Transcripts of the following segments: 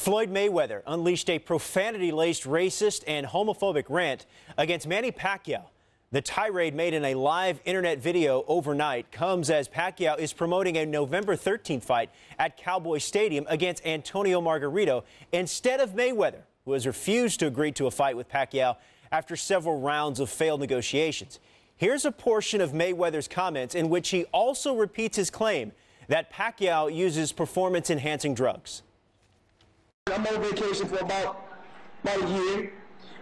Floyd Mayweather unleashed a profanity-laced racist and homophobic rant against Manny Pacquiao. The tirade, made in a live internet video overnight, comes as Pacquiao is promoting a November 13th fight at Cowboy Stadium against Antonio Margarito instead of Mayweather, who has refused to agree to a fight with Pacquiao after several rounds of failed negotiations. Here's a portion of Mayweather's comments in which he also repeats his claim that Pacquiao uses performance-enhancing drugs. I'm on vacation for about a year.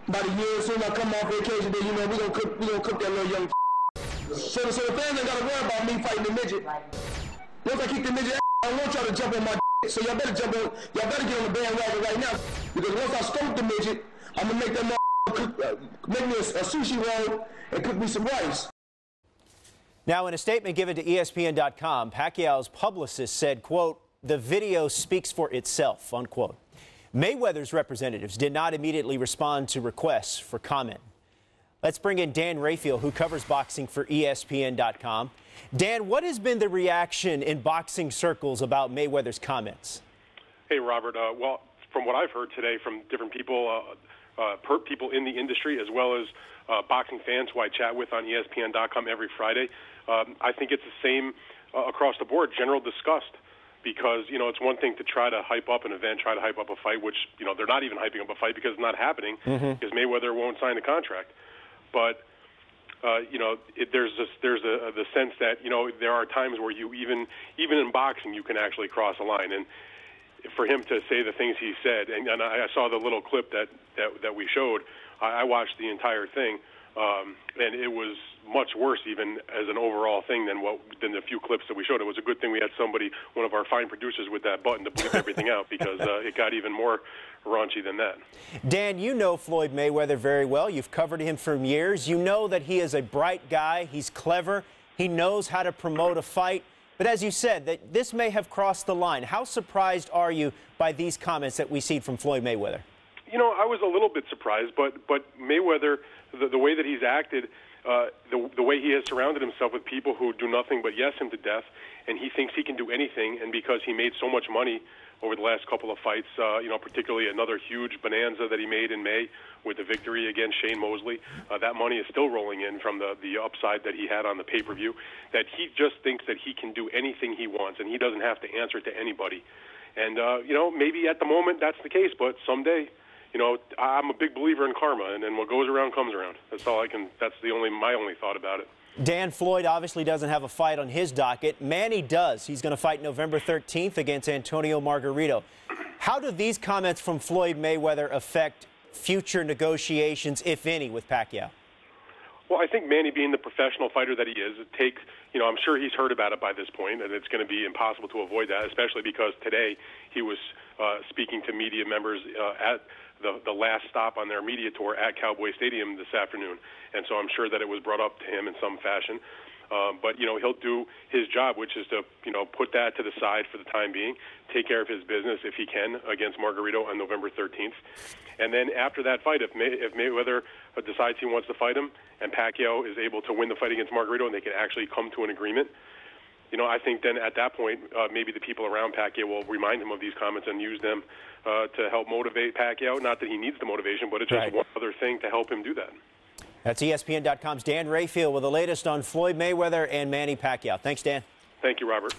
About a year, as soon as I come off vacation, then we're gonna cook that little young. So the fans ain't gotta worry about me fighting the midget. Once I kick the midget, I don't want y'all to jump on my. So y'all better jump on. Y'all better get on the bandwagon right now, because once I stomp the midget, I'm gonna make that make me a sushi roll and cook me some rice. Now, in a statement given to ESPN.com, Pacquiao's publicist said, quote, "The video speaks for itself," unquote. Mayweather's representatives did not immediately respond to requests for comment. Let's bring in Dan Rayfield, who covers boxing for ESPN.com. Dan, what has been the reaction in boxing circles about Mayweather's comments? Hey, Robert. Well, from what I've heard today from different people, people in the industry, as well as boxing fans who I chat with on ESPN.com every Friday, I think it's the same across the board, general disgust. Because, it's one thing to try to hype up an event, try to hype up a fight, which, they're not even hyping up a fight because it's not happening, because Mayweather won't sign the contract. But, there's the sense that, there are times where you even in boxing, you can actually cross a line. And for him to say the things he said, and I saw the little clip that we showed, I watched the entire thing, and it was much worse even as an overall thing than the few clips that we showed. It was a good thing we had one of our fine producers, with that button to bleep everything out, because it got even more raunchy than that. Dan, you know Floyd Mayweather very well. You've covered him for years. You know that he is a bright guy. He's clever. He knows how to promote a fight. But as you said, that this may have crossed the line. How surprised are you by these comments that we see from Floyd Mayweather? I was a little bit surprised, but Mayweather, the way that he's acted, the way he has surrounded himself with people who do nothing but yes him to death, and he thinks he can do anything, and because he made so much money over the last couple of fights, particularly another huge bonanza that he made in May with the victory against Shane Mosley, that money is still rolling in from the upside that he had on the pay-per-view, that he just thinks that he can do anything he wants, and he doesn't have to answer to anybody. And, maybe at the moment that's the case, but someday, I'm a big believer in karma, and what goes around comes around. That's my only thought about it. Dan, Floyd obviously doesn't have a fight on his docket. Manny does. He's going to fight November 13th against Antonio Margarito. How do these comments from Floyd Mayweather affect future negotiations, if any, with Pacquiao? Well, I think Manny, being the professional fighter that he is, I'm sure he's heard about it by this point, and it's going to be impossible to avoid that, especially because today he was speaking to media members at the last stop on their media tour at Cowboy Stadium this afternoon. And so I'm sure that it was brought up to him in some fashion. But, he'll do his job, which is to, put that to the side for the time being, take care of his business if he can against Margarito on November 13th. And then after that fight, if Mayweather decides he wants to fight him and Pacquiao is able to win the fight against Margarito and they can actually come to an agreement, I think then at that point, maybe the people around Pacquiao will remind him of these comments and use them to help motivate Pacquiao. Not that he needs the motivation, but it's just one other thing to help him do that. That's ESPN.com's Dan Rayfield with the latest on Floyd Mayweather and Manny Pacquiao. Thanks, Dan. Thank you, Robert.